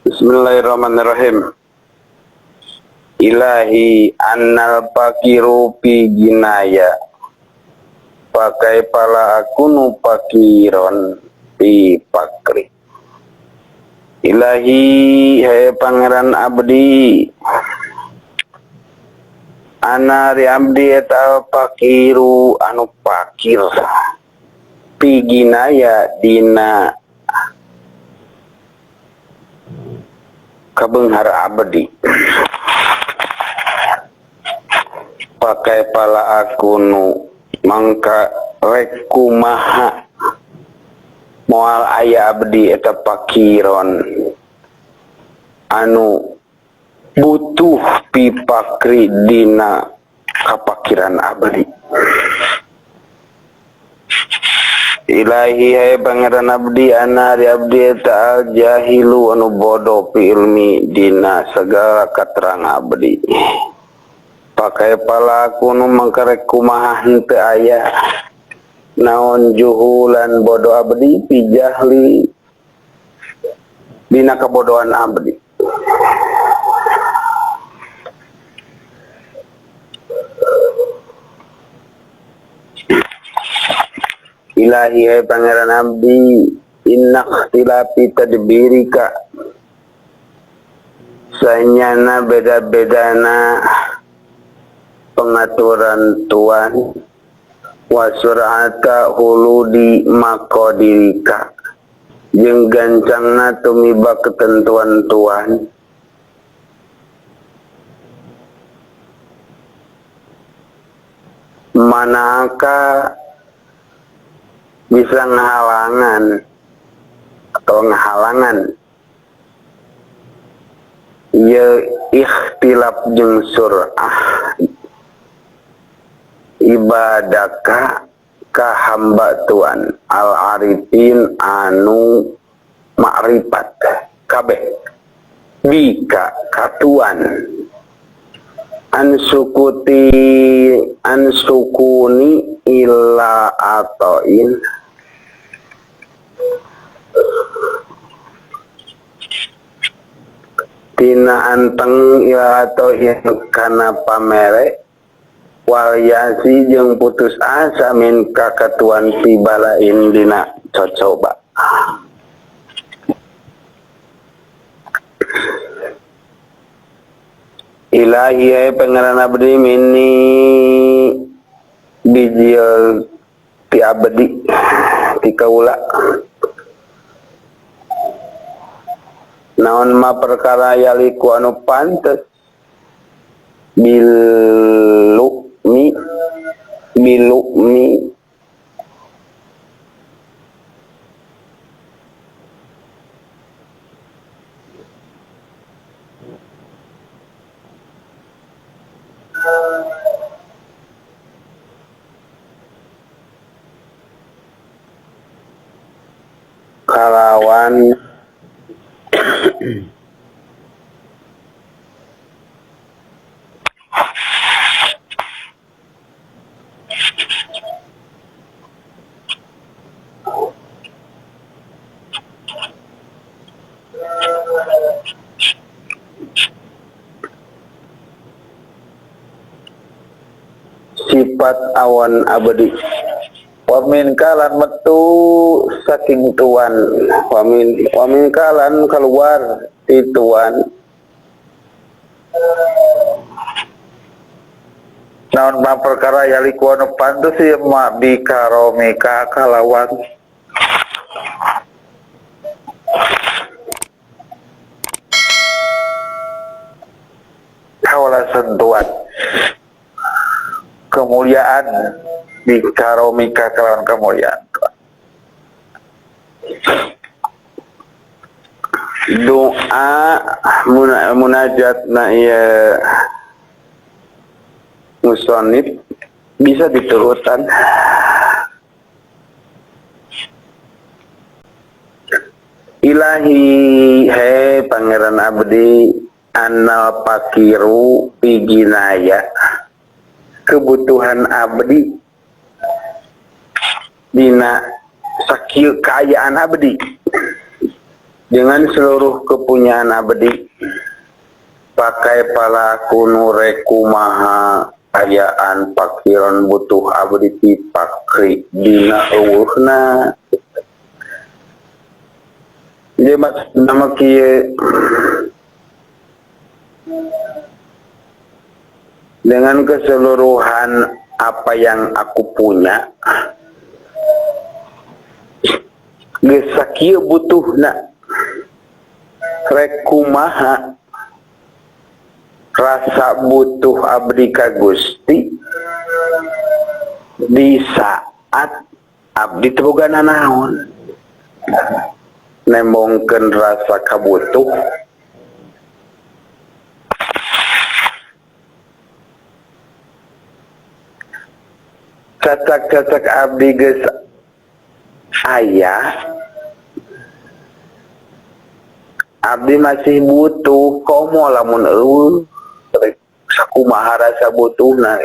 Bismillahirrahmanirrahim. Ilahi annal pakiru fi ginaya, pakai pala akunu pakiron fi pakri. Ilahi hai pangeran abdi, anari abdi eta pakiru anu pakir fi ginaya dina kabeunghar abdi. Pakai pala akunu mangka rek kumaha moal aya abdi eta pakiron anu butuh pipakri dina kapakiran abdi. Ilahi hai pangeran abdi, anari abdi eta al jahilu anu bodoh pi ilmi dina segala katerang abdi. Pakai pala kuno mangkarek kumaha henteu aya naon juhulan bodoh abdi pijahli dina kabodohan abdi. Ilahi hai pangeran abdi, inna ikhtilafi tadbirika, sanyana beda-bedana pengaturan Tuhan, wasurata huludi makodirika, jeung gancangna tumiba ketentuan Tuhan. Manakah bisa ngehalangan atau ngehalangan ya ikhtilaf jeung surah ibadaka ka hamba Tuhan al-arifin anu makrifat kabeh bika katuan ansukuni illa atoin tina anteng ila atoin kana pamere wal yasi jeung putus asa min kakatuan pibalain dina cocoba. Ilahi hai pangeran abdi mini bijil ti abdi ti kaula naon ma perkara yaliku anu pantes bilukmi kalawan sifat awan abadi. Wamin kalan metu saking tuan, wamin kalan keluar di tuan. Naon ma perkara yaliku anu pantes ya ma bikaromika kalawan kawala sentuhan kemuliaan bikaromika kalawan kemuliaan doa munajat na ya musonib bisa diturutan. Ilahi hai pangeran abdi, anal pakiru piginaya, kebutuhan abdi dina sakieu kaayaan abdi dengan seluruh kepunyaan abdi pakai palaku nureku maha ayaan pakiran butuh abdi ti pakri dina eueuhna. Jadi nama kieu dengan keseluruhan apa yang aku punya geus sakieu butuhna rek kumaha rasa butuh abdi ka Gusti di saat abdi teu boga nanaon nembongkeun rasa kabutuh cacak-cacak abdi geus aya abdi masih butuh komo lamun eueuh sakumaha rasa butuhna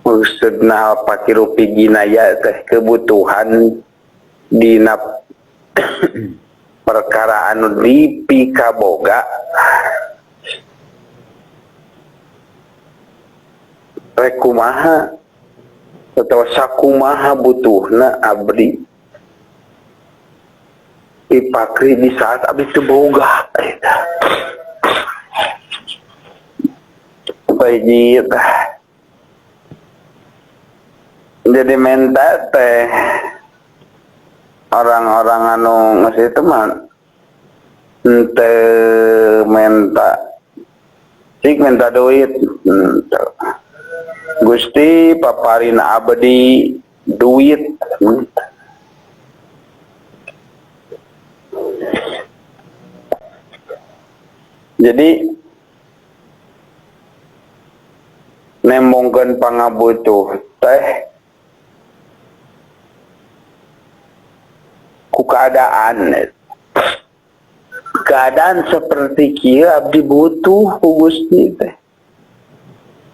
maksudna pakiru pigina teh kebutuhan dina perkara anu dipikaboga rek kumaha atawa sakumaha butuhna abdi dipakri di saat abdi teu boga pajit. Jadi menta teh orang-orang anu ngasih teman ente menta cik menta duit Gusti paparin abdi duit jadi nembongkeun pangabutuh teh ku keadaan seperti kieu abdi butuh ku Gusti teh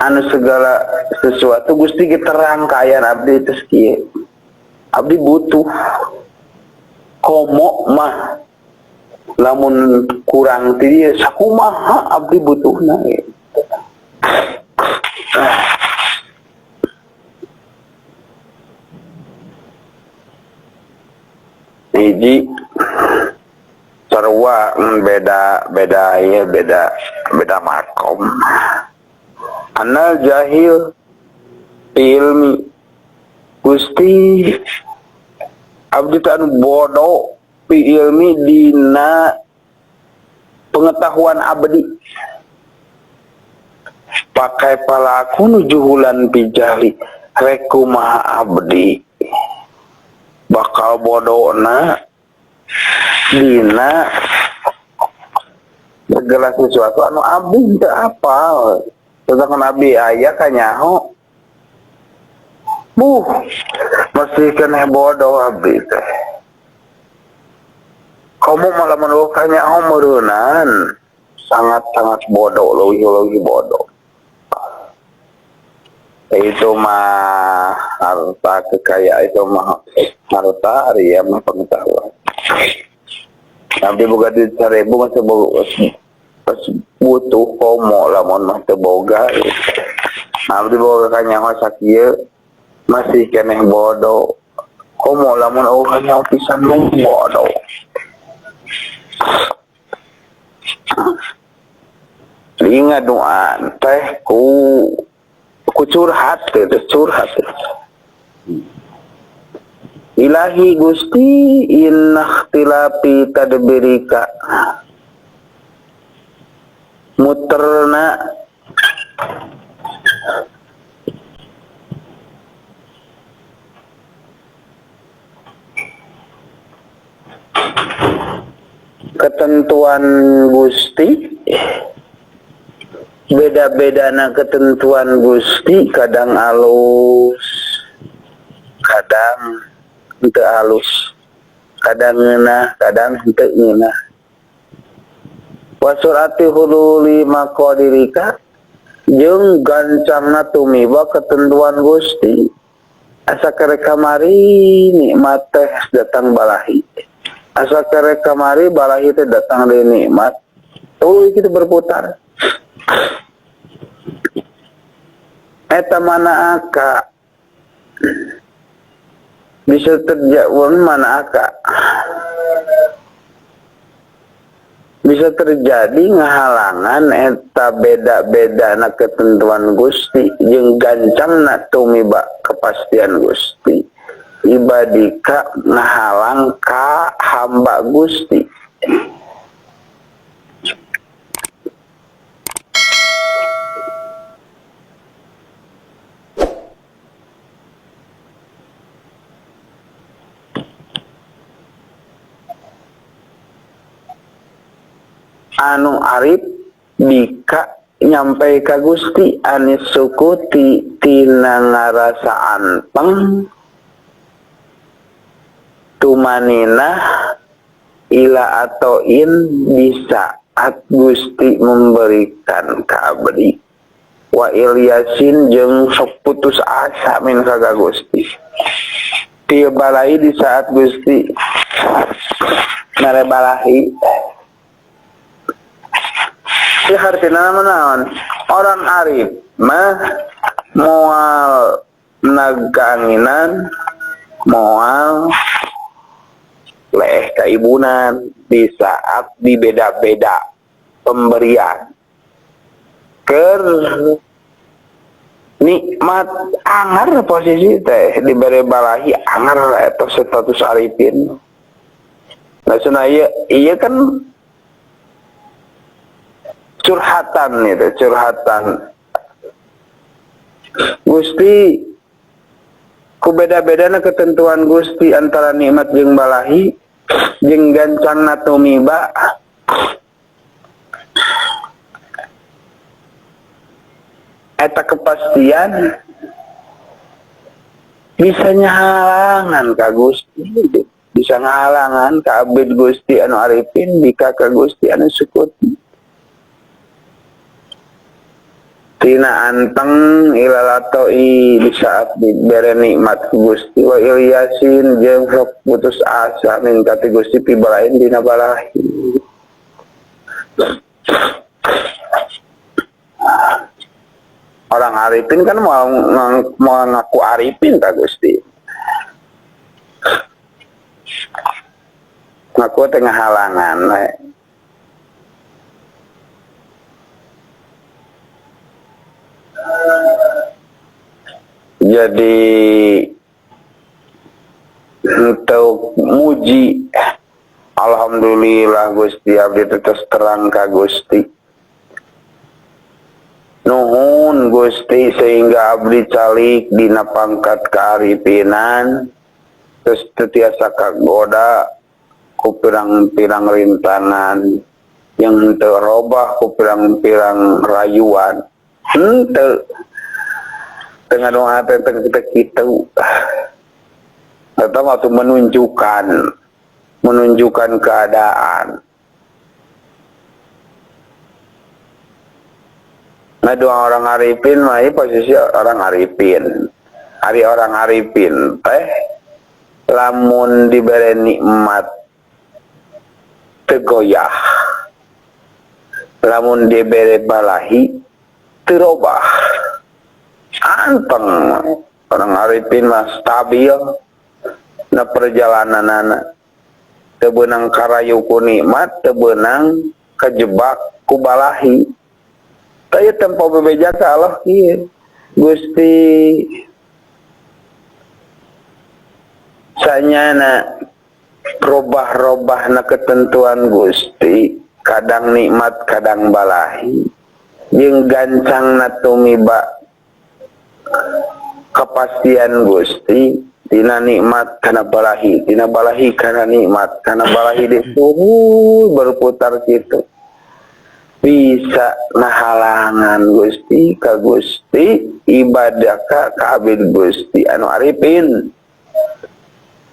anu segala sesuatu Gusti terang kaayaan abdi teh kieu abdi butuh komo mah lamun kurang ti dieu sakumaha abdi butuhna hiji sarua beda makom anal jahil ilmi Gusti abdi teh anu bodoh pi ilmi dina pengetahuan abdi pakai palaku nuju hulan pijali rek kumaha abdi bakal bodohna dina segala sesuatu anu abdi teu apal tetapi abdi aya kanyaho masih kena bodoh abdi teh kamu malah menurut kanyaho meureunnan sangat-sangat bodoh leuwih bodoh itu mah harta kekayaan itu mah harta ya mah pengetahuan abdi boga duit 1000 masih butuh komo lamun mah teu boga abdi boga kanyaho sakieu masih keneh bodoh komo lamun eueuh kanyaho pisan bodoh ingat doa teh ku curhat Ilahi Gusti innahtilapi tadbirika muterna ketentuan Gusti beda-bedana ketentuan Gusti kadang alus kadang henteu alus kadang ngeunah kadang henteu ngeunah wa surati hululi maqadirika jeung gancangna tumiba ketentuan Gusti asa kere kamari nikmat teh datang balahi, asa kere kamari balahi teh datang dari nikmat. Itu berputar. Eta mana aka bisa terjadi, mana aka bisa terjadi ngahalangan eta beda-beda na ketentuan Gusti jeung gancang na tumiba kepastian Gusti ibadika ngahalang ka hamba Gusti. Anu arif bika nyampe ka Gusti anis sukuti tina ngarasaan peng tumanina ila atoin di saat Gusti memberikan ka abdi wa ilyasin jeung sok putus asa min ka Gusti ti balahi di saat Gusti narebalahi. Artinya naon orang arif mah moal naganginan moal leh kaibunan di saat di beda-beda pemberian ker nikmat angar posisi teh diberi balahi angar eta status arifin. Nah sunaya iya kan curhatan itu, curhatan Gusti ku beda-beda na ketentuan Gusti antara nikmat jeung balahi jeung gancangna tumiba eta kepastian bisa nyahalangan ka Gusti, bisa ngahalangan ka abdi Gusti anu arifin bika ka Gusti anu sukuti tina anteng ilalatoi di saat diberi nikmat Gusti wa ilyasin jeung sok putus asa min kati Gusti pibalain dina balahi. Orang arifin kan mau ngaku arifin ka Gusti, ngaku tengah halangan jadi untuk muji alhamdulillah Gusti abdi terus terang ka Gusti nuhun Gusti sehingga abdi calik dina pangkat kearipinan terus tetiasa kagoda ku pirang-pirang rintangan yang teu robah ku pirang-pirang rayuan henteu dengan doa tentang kita tetap waktu menunjukkan keadaan. Nah doa orang arifin mah posisi orang arifin hari orang arifin teh lamun diberi nikmat tegoyah lamun diberi balahi terobah anteng orang arifin mah stabil na perjalanan anak tebenang karayu ku nikmat tebenang kejebak ku balahi taya tempo bebeja ka Allah kieu Gusti sanyana robah-robah na ketentuan Gusti kadang nikmat kadang balahi jeung gancang na tumiba kepastian Gusti tina nikmat kana balahi tina balahi kana nikmat kana balahi disuruh berputar gitu bisa nahalangan Gusti ka Gusti ibadah ka abdi Gusti anu arifin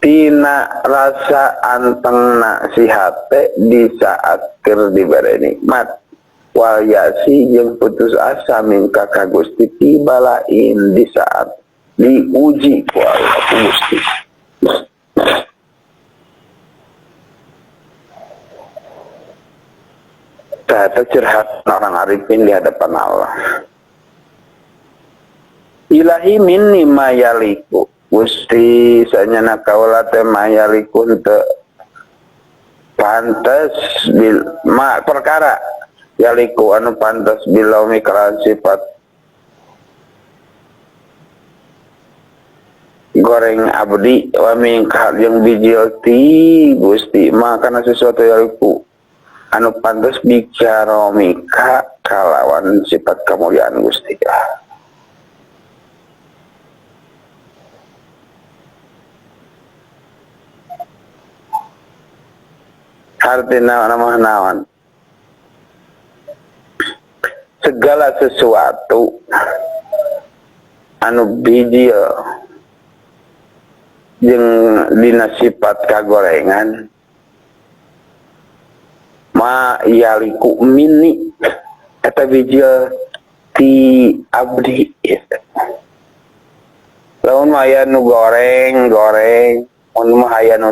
tina rasa antengna si hate di saat keur dibere nikmat wal yasi jeung putus asa mingka ka Gusti tibalain di saat diuji ku Allah Gusti. Tata curhat orang arifin di hadapan Allah. Ilahi minni mayaliku Gusti sanyana kaula teh mayaliku teu pantes bil ma perkara yaliku anu pantes bilaumi kalawan sifat goreng abdi wa min yang bijil ti Gusti makana sesuatu yaliku anu pantes bicara mika kalawan sifat kemuliaan Gusti. Artinya nama nawan segala sesuatu anu bijil jeung dina sifat kagorengan ma yaliku mini eta bijil ti abdi lamun aya nu goreng mun mah aya nu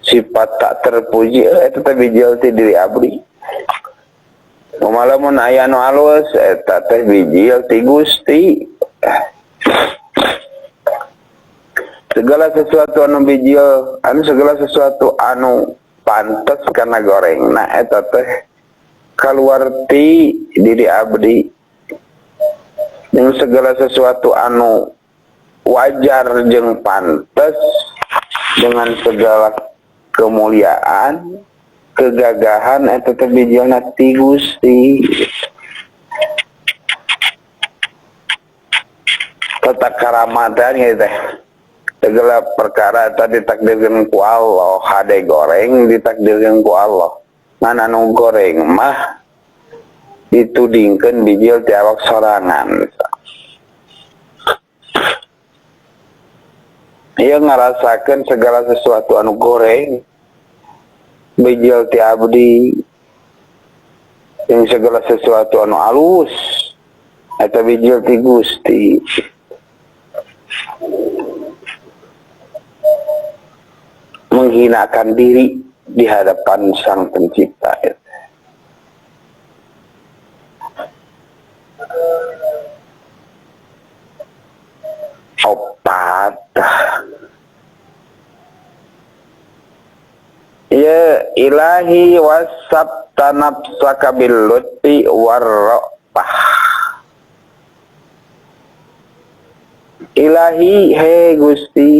sifat tak terpuji eta teh bijil ti diri abdi. Malamun aya nu alus eta teh bijil ti Gusti. Segala sesuatu anu bijil, segala sesuatu anu pantes kana gorengna eta teh kaluar ti diri abdi. Jeung segala sesuatu anu wajar jeung pantes dengan segala kemuliaan, kegagahan eta teh bijilna ti Gusti. Tata karamatan ya teh. Segala perkara tadi ditakdirkeun ku Allah, hade goreng ditakdirkeun ku Allah. Ngan anu goreng mah ditudingkeun bijil ti awak sorangan. Ia ngarasakeun segala sesuatu anu goreng bijil ti abdi yang segala sesuatu anu alus eta bijil ti Gusti. Menghinakan diri di hadapan Sang Pencipta itu. Opat ya ilahi wasabta nafsaka bil lutfi warrafah. Ilahi he Gusti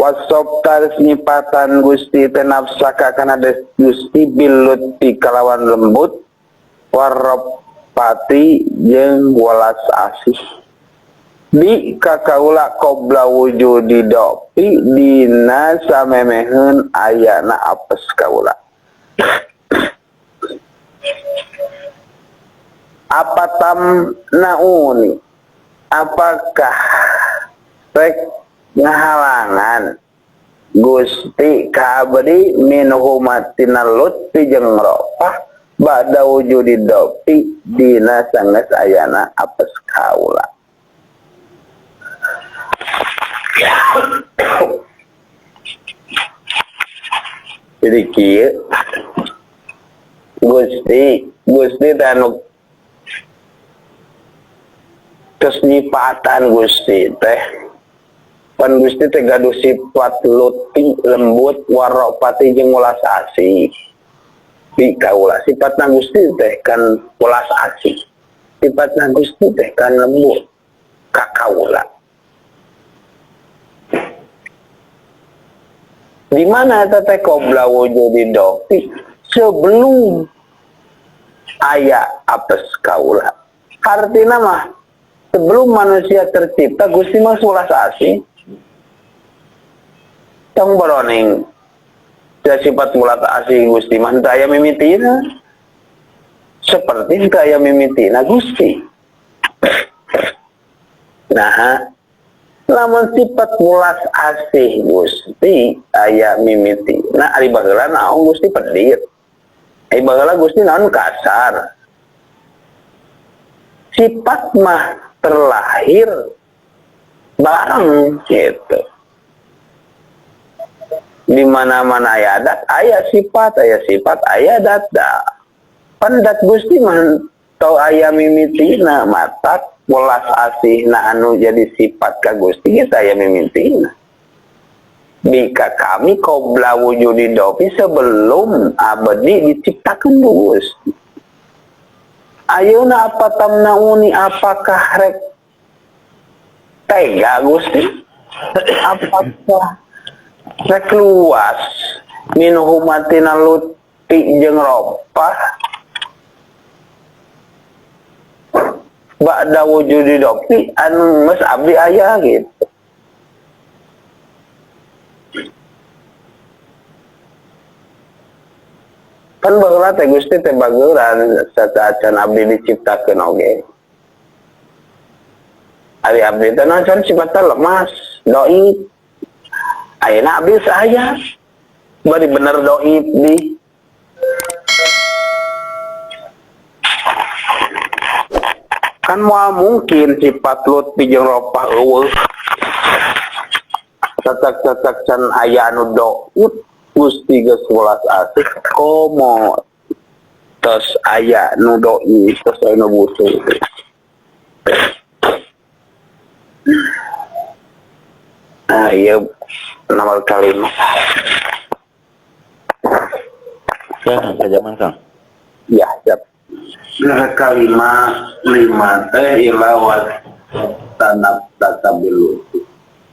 wasabta nipatan Gusti teh nafsaka kana Gusti bil lutfi kalawan lembut warrafati jeung welas asih di kakaula qobla wujudi dopi dina samemeheun ayana apes kaula. Apa tam nauni apakah rek ngahalangan Gusti ka abdi min humatina lutfi jeung rafah ba'da wujudi dopi dina sanggeus ayana apes kaula. Jadi kieu Gusti tanu tos nyipatan Gusti teh pan Gusti teh gaduh sifat lutfi lembut warofati jeung welas asih di kaula. Sifatna Gusti teh kan welas asih, sifatna Gusti teh kan lembut ka kaula. Di mana teh qobla wujudi dopi sebelum aya apes kaula. Artina mah sebelum manusia tercipta Gusti mah welas asih. Tong baroning da sifat welas asih Gusti mah teu aya mimitina. Seperti teu aya mimitina Gusti. Nah, lamun sifat welas asih Gusti aya mimiti. Nah, ari baheula naon Gusti pedir. Ari baheula Gusti naon kasar. Sifat mah terlahir bareng gitu. Di mana-mana aya adat, aya sifat, aya data. Pendat Gusti mah tau aya mimitina matak welas asihna anu jadi sifat ka Gusti kita aya mimitina. Bika kami qobla wujudi dopi sebelum abadi diciptakan Gusti. Ayeuna apa tamnauni apakah rek tega Gusti? Apakah rek luas min humatina luti jeung ropah ba'da wujudi dopi anu geus abdi aya gitu. Kan baheula teh Gusti teh bageuran sacaacan abdi diciptakeun oge. Ari abdi teh naon sifatna lemas, doi. Ayeuna abdi saya bari bener doi di. Kan moal mungkin sifat lut jeung ropah eueuh. Cacak-cacak can aya anu dout Gusti geus welas asih komo tos aya nu doi tos aya nu butuh. Nah, iya nomor kalimat. Ya, jaman Kang. Ya, siap. Nomor kalimat 5 teh ilawat tanab tatabilu.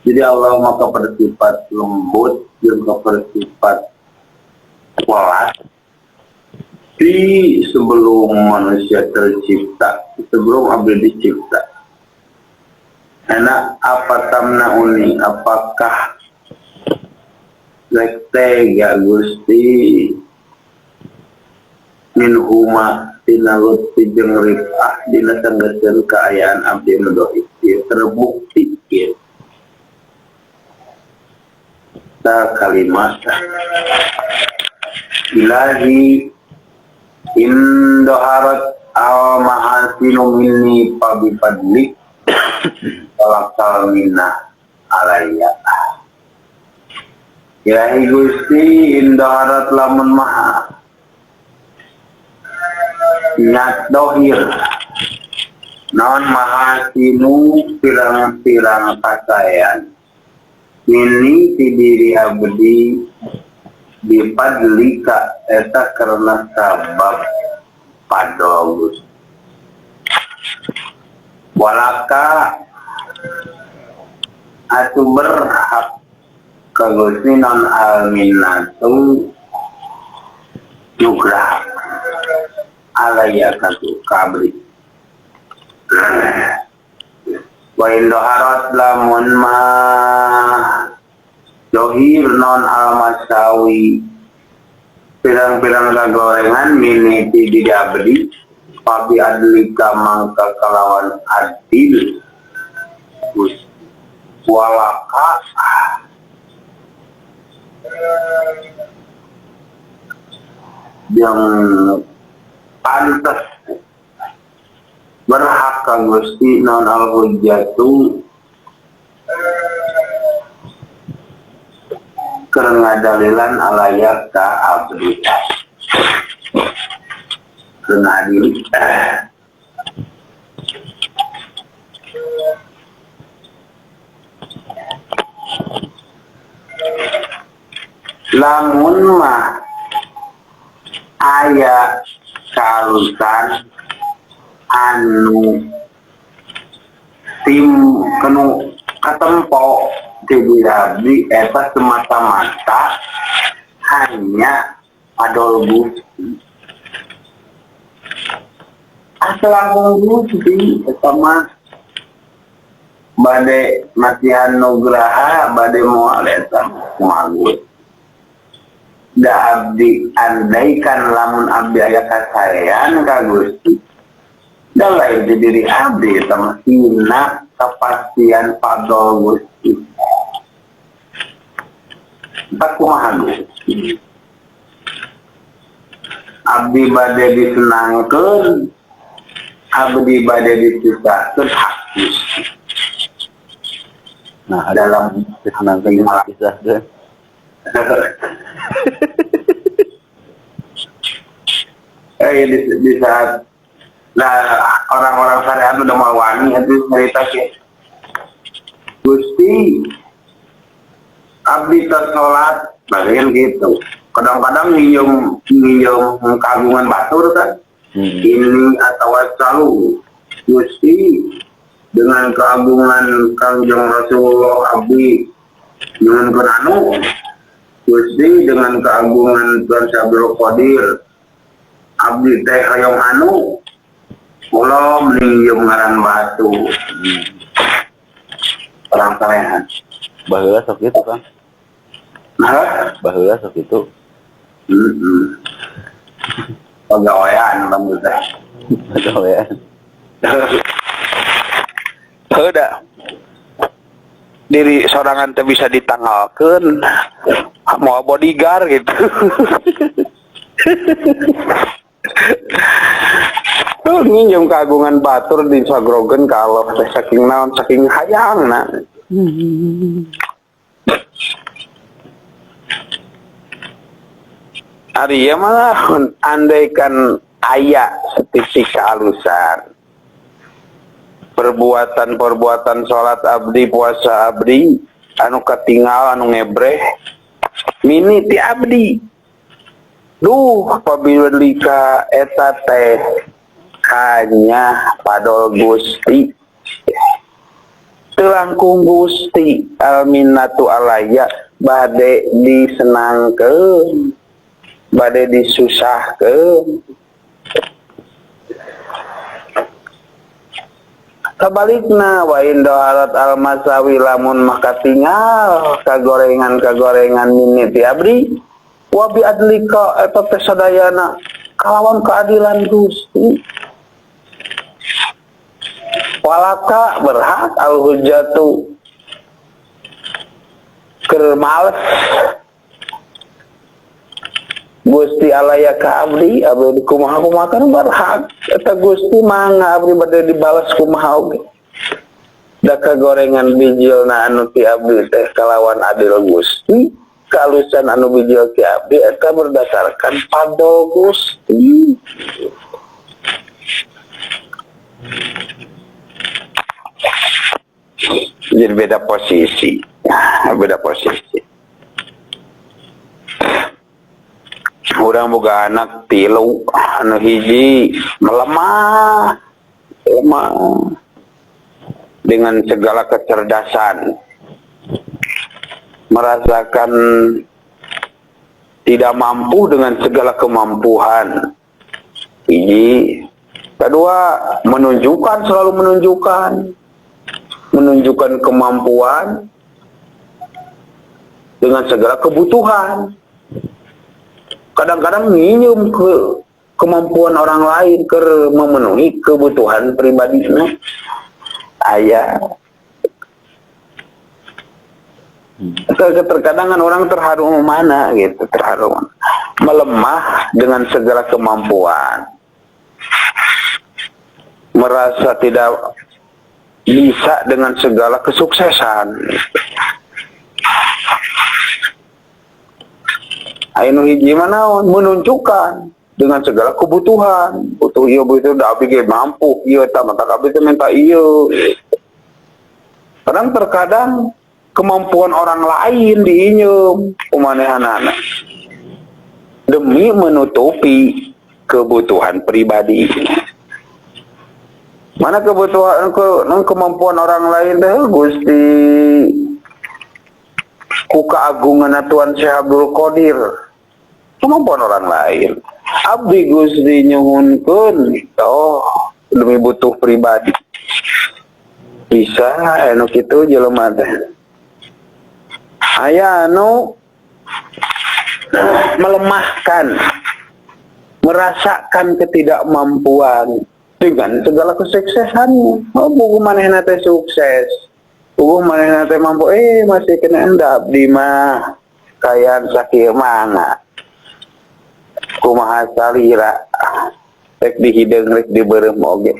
Jadi Allah maka bersifat lembut juga bersifat welas di sebelum manusia tercipta, sebelum abdi dicipta. Enak apa tamnauni, apakah rek tega Gusti min huma tina lutfi jeung rifah dina sanggeuskeun kaayaan abdi nu doib terbukti gitu. Kalimat ilahi indoharat al mahasinu minni pabifadlik talakal minna alaiya. Ilahi Gusti indoharat lamun maha nyat dohir naon mahasinu pirang-pirang kasayan ini ti diri abdi dipadlika eta karena sabab padogus walaka atu berhak kagusti non alminatu nugrah alaya katu kabri wa indoharat lamun ma dohir non almasawi pirang-pirang kagorengan miniti di abdi papi adlika mangka kalawan adil walaka yang pantas berhak ka Gusti non al-hujjatu karena dalilan alayak ka abdi karena adil lamun mah aya kalusan anu tim kenu katempo di abdi eta semata-mata hanya adol Gusti asal Gusti eta mah bade masihan nugraha bade moal eta magut da abdi andaikan lamun abdi aya kasarean ka Gusti da lain di diri abdi sama hina kepastian padol Gusti tak kumaha Gusti abdi bade disenangkeun abdi bade disusahkeun hak Nah, dalam kesenangan dengan kisah kan. Di saat orang-orang syariat udah mau wani itu cerita sih Gusti abdi tersolat bagian gitu kadang-kadang nyium kagungan batur kan ini atau selalu Gusti dengan keagungan Kangjeng Rasulullah abdi dengan kenanu Gusti dengan keagungan Tuhan Sabro Qadir abdi teh hayong anu kula meninjau ngaran batu orang salehan Baheula sok itu kan. nah Baheula sok itu. pegawaian rambut teh Pegawaian. heuda diri sorangan teh bisa ditanggalkeun mau bodyguard gitu. Nginjem kagungan batur di sagrogen kalau saking naon saking hayangna. Ari ya mah andaikan aya setitik kehalusan perbuatan salat abdi puasa abdi anu katinggal anu ngebreh mini ti abdi duh pabilika eta teh hanya padol Gusti telangkung Gusti alminatu alaya bade disenangkeun bade disusahkeun kabalikna wa indaharat almasawi lamun maka tinggal kagorengan miniti abdi wa bi adlika eta teh sadayana kalawan keadilan Gusti walaka berhak al hujjatu keur males Gusti alaya ka abdi kumaha kan berhak eta Gusti mangga abdi bade dibalas kumaha oge da kagorengan bijilna anu ti abdi teh kalawan adil Gusti kalusan anu bijil ti abdi eta berdasarkan padol Gusti jadi beda posisi urang boga anak tilu anu hiji melemah dengan segala kecerdasan merasakan tidak mampu dengan segala kemampuan hiji kedua selalu menunjukkan kemampuan dengan segala kebutuhan kadang-kadang nginjem ke kemampuan orang lain ke memenuhi kebutuhan pribadinya aya terkadang orang terharu mana gitu melemah dengan segala kemampuan merasa tidak bisa dengan segala kesuksesan anu hiji mana menunjukkan dengan segala kebutuhan butuh ieu butuh da abdi ge mampu ieu eta mata abdi teh minta ieu terkadang kemampuan orang lain diinjem kumanehanana demi menutupi kebutuhan pribadi mana kebutuhan kemampuan orang lain teh Gusti ku keagungan Tuhan Syekh Abdul Qadir kemampuan orang lain abdi Gusti nyuhunkeun demi butuh pribadi bisa anu kitu jelema teh aya anu melemahkan merasakan ketidakmampuan dengan segala kesuksesannya buku manehna teh sukses buku manehna teh mampu masih kena endap di mah kayaan sakieu mana kumaha salira rek dihideung rek dibeureum oge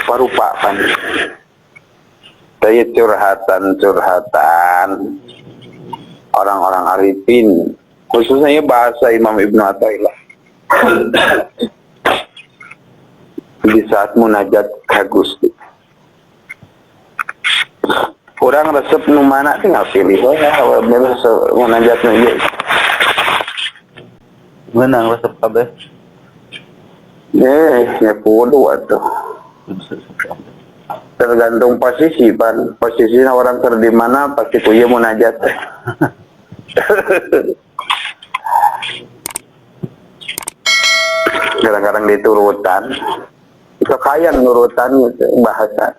Parupakan. Saya curhatan orang-orang arifin, khususnya bahasa Imam Ibnu Athaillah. Di saat munajat ka Gusti. Orang resep nu mana tinggal pilih ya, beres munajat nu ieu. Menang resep kabeh. Ya kudu atuh. Tergantung posisi, pan. Posisinya orang di mana pasti kuya munajat. Kadang-kadang diturutan. Kekayaan nurutan bahasa.